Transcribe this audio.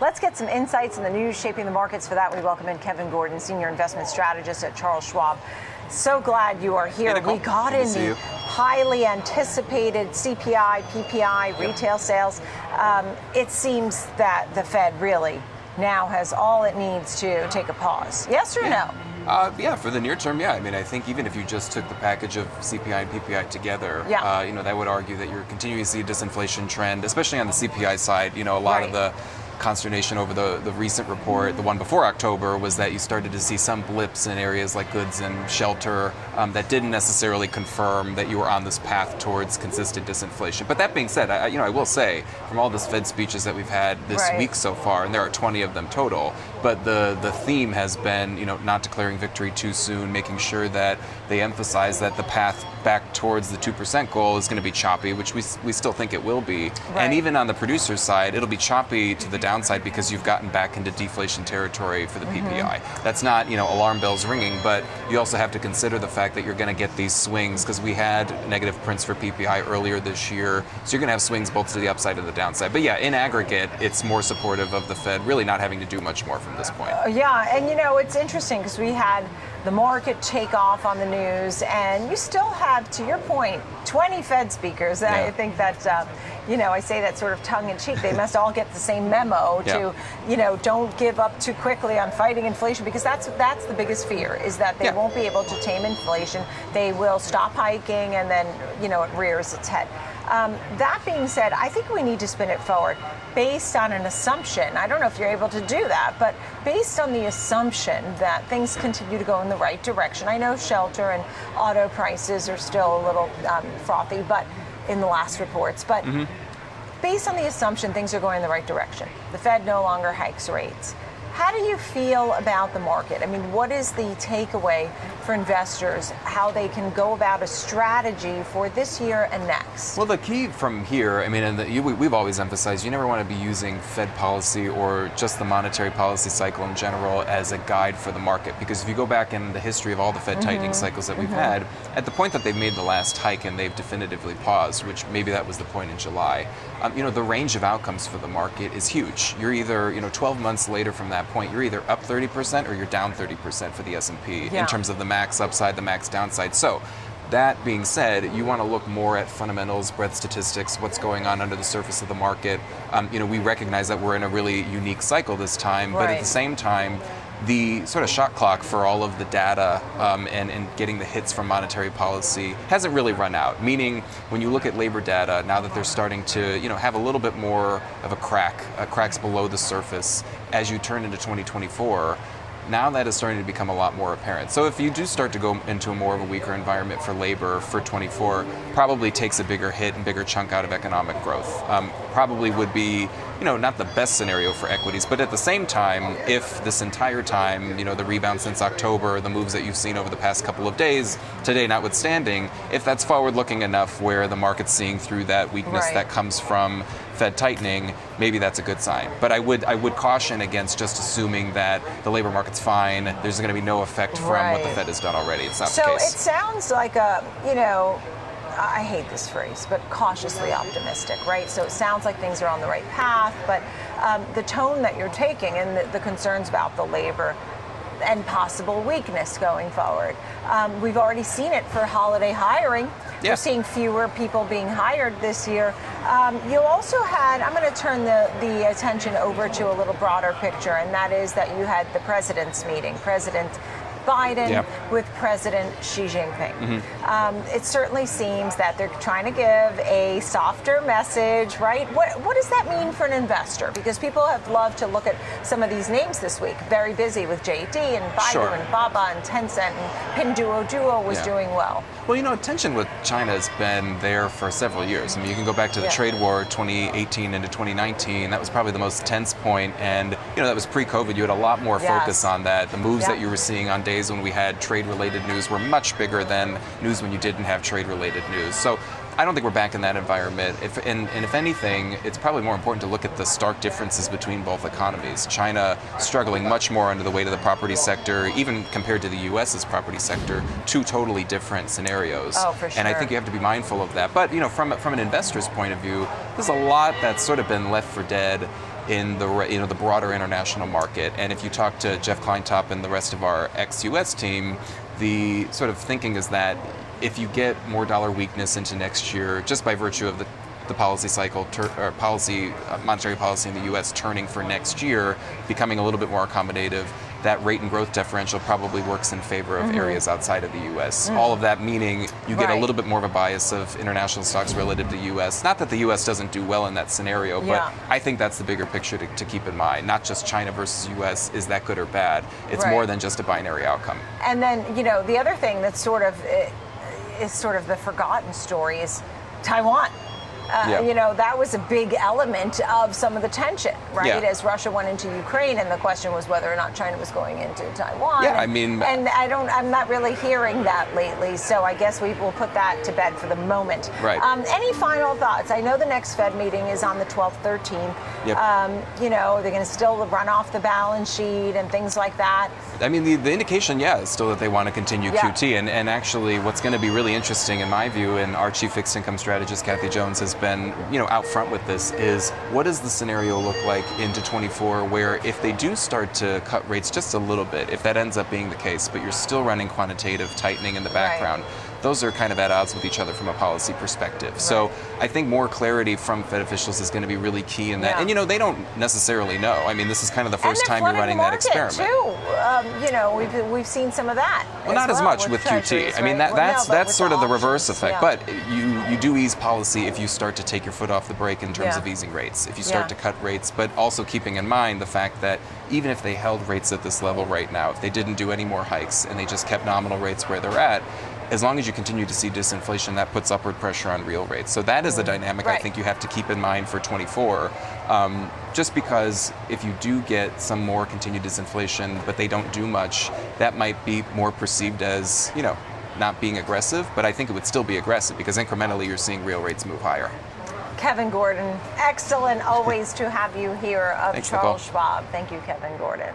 Let's get some insights in the news shaping the markets. For that, we welcome in Kevin Gordon, Senior Investment Strategist at Charles Schwab. So glad you are here. We got in the highly anticipated CPI PPI Retail Sales. It seems that the Fed really now has all it needs to take a pause. Yes or no? Yeah, for the near term, yeah. I mean, I think even if you just took the package of CPI and PPI together, that would argue that you're continuing to see a disinflation trend, especially on the CPI side. You know, a lot of the consternation over the recent report, the one before October, was that you started to see some blips in areas like goods and shelter that didn't necessarily confirm that you were on this path towards consistent disinflation. But that being said, I will say, from all the Fed speeches that we've had this week so far, and there are 20 of them total, but the theme has been, not declaring victory too soon, making sure that they emphasize that the path back towards the 2% goal is going to be choppy, which we still think it will be. And even on the producer's side, it'll be choppy to the downside because you've gotten back into deflation territory for the PPI. That's not, alarm bells ringing, but you also have to consider the fact that you're going to get these swings because we had negative prints for PPI earlier this year. So you're going to have swings both to the upside and the downside. But yeah, in aggregate, it's more supportive of the Fed really not having to do much more from this point. Yeah, and it's interesting because we had the market take off on the news, and you still have, to your point, 20 Fed speakers. I think that, I say that sort of tongue-in-cheek. They must all get the same memo to, don't give up too quickly on fighting inflation, because that's the biggest fear, is that they won't be able to tame inflation. They will stop hiking, and then, it rears its head. That being said, I think we need to spin it forward based on an assumption. I don't know if you're able to do that, but based on the assumption that things continue to go in the right direction. I know shelter and auto prices are still a little frothy, but in the last reports, but based on the assumption things are going in the right direction, the Fed no longer hikes rates. How do you feel about the market? I mean, what is the takeaway for investors, how they can go about a strategy for this year and next? Well, the key from here, we've always emphasized, you never want to be using Fed policy or just the monetary policy cycle in general as a guide for the market. Because if you go back in the history of all the Fed tightening cycles that we've had, at the point that they've made the last hike and they've definitively paused, which maybe that was the point in July, the range of outcomes for the market is huge. You're either, 12 months later from that point, you're either up 30% or you're down 30% for the S&P in terms of the max upside, the max downside. So that being said, you want to look more at fundamentals, breadth statistics, what's going on under the surface of the market. We recognize that we're in a really unique cycle this time, but at the same time, the sort of shot clock for all of the data and getting the hits from monetary policy hasn't really run out. Meaning, when you look at labor data, now that they're starting to have a little bit more of cracks below the surface as you turn into 2024, now that is starting to become a lot more apparent. So if you do start to go into a more of a weaker environment for labor for 24, probably takes a bigger hit and bigger chunk out of economic growth. Probably would be, not the best scenario for equities, but at the same time, if this entire time, the rebound since October, the moves that you've seen over the past couple of days, today notwithstanding, if that's forward-looking enough where the market's seeing through that weakness that comes from Fed tightening, maybe that's a good sign. But I would caution against just assuming that the labor market's fine. There's going to be no effect from what the Fed has done already. It's not the case. So it sounds like I hate this phrase, but cautiously optimistic, right? So it sounds like things are on the right path, but the tone that you're taking and the concerns about the labor and possible weakness going forward. We've already seen it for holiday hiring. We're seeing fewer people being hired this year. You also had, I'm going to turn the attention over to a little broader picture, and that is that you had the president's meeting, President Biden with President Xi Jinping. It certainly seems that they're trying to give a softer message, right? What does that mean for an investor? Because people have loved to look at some of these names this week. Very busy with JD and Baidu and Baba and Tencent, and Pinduoduo was doing well. Well, tension with China has been there for several years. I mean, you can go back to the trade war 2018 into 2019. That was probably the most tense point, and that was pre-COVID. You had a lot more focus on that. The moves that you were seeing on days when we had trade-related news were much bigger than news when you didn't have trade-related news. So I don't think we're back in that environment. If anything, it's probably more important to look at the stark differences between both economies. China struggling much more under the weight of the property sector, even compared to the U.S.'s property sector, two totally different scenarios. Oh, for sure. And I think you have to be mindful of that. But from an investor's point of view, there's a lot that's sort of been left for dead. in the broader international market. And if you talk to Jeff Kleintop and the rest of our ex-US team, the sort of thinking is that if you get more dollar weakness into next year, just by virtue of the policy cycle, monetary policy in the U.S. turning for next year, becoming a little bit more accommodative, that rate and growth differential probably works in favor of areas outside of the U.S. All of that meaning you get a little bit more of a bias of international stocks relative to the U.S. Not that the U.S. doesn't do well in that scenario, but I think that's the bigger picture to keep in mind. Not just China versus U.S. is that good or bad. It's more than just a binary outcome. And then, the other thing that's sort of the forgotten story is Taiwan. That was a big element of some of the tension, right? As Russia went into Ukraine, and the question was whether or not China was going into Taiwan. And I'm not really hearing that lately, so I guess we will put that to bed for the moment. Right. Any final thoughts? I know the next Fed meeting is on the 12th, 13th. They're going to still run off the balance sheet and things like that. I mean, the indication, is still that they want to continue QT. And actually, what's going to be really interesting, in my view, and our chief fixed income strategist, Kathy Jones, has been, out front with this, is what does the scenario look like into 24, where if they do start to cut rates just a little bit, if that ends up being the case, but you're still running quantitative tightening in the background, those are kind of at odds with each other from a policy perspective. So I think more clarity from Fed officials is going to be really key in that. And they don't necessarily know. I mean, this is kind of the first time you're running that experiment. Too. We've seen some of that. Well, not as much with QT. I mean, that's sort of the reverse effect. But you do ease policy if you start to take your foot off the brake in terms of easing rates. If you start to cut rates, but also keeping in mind the fact that even if they held rates at this level right now, if they didn't do any more hikes and they just kept nominal rates where they're at, as long as you continue to see disinflation, that puts upward pressure on real rates. So that is the dynamic I think you have to keep in mind for 24. Just because if you do get some more continued disinflation, but they don't do much, that might be more perceived as, not being aggressive. But I think it would still be aggressive because incrementally you're seeing real rates move higher. Kevin Gordon, excellent always to have you here of Thanks, Charles Nicole. Schwab. Thank you, Kevin Gordon.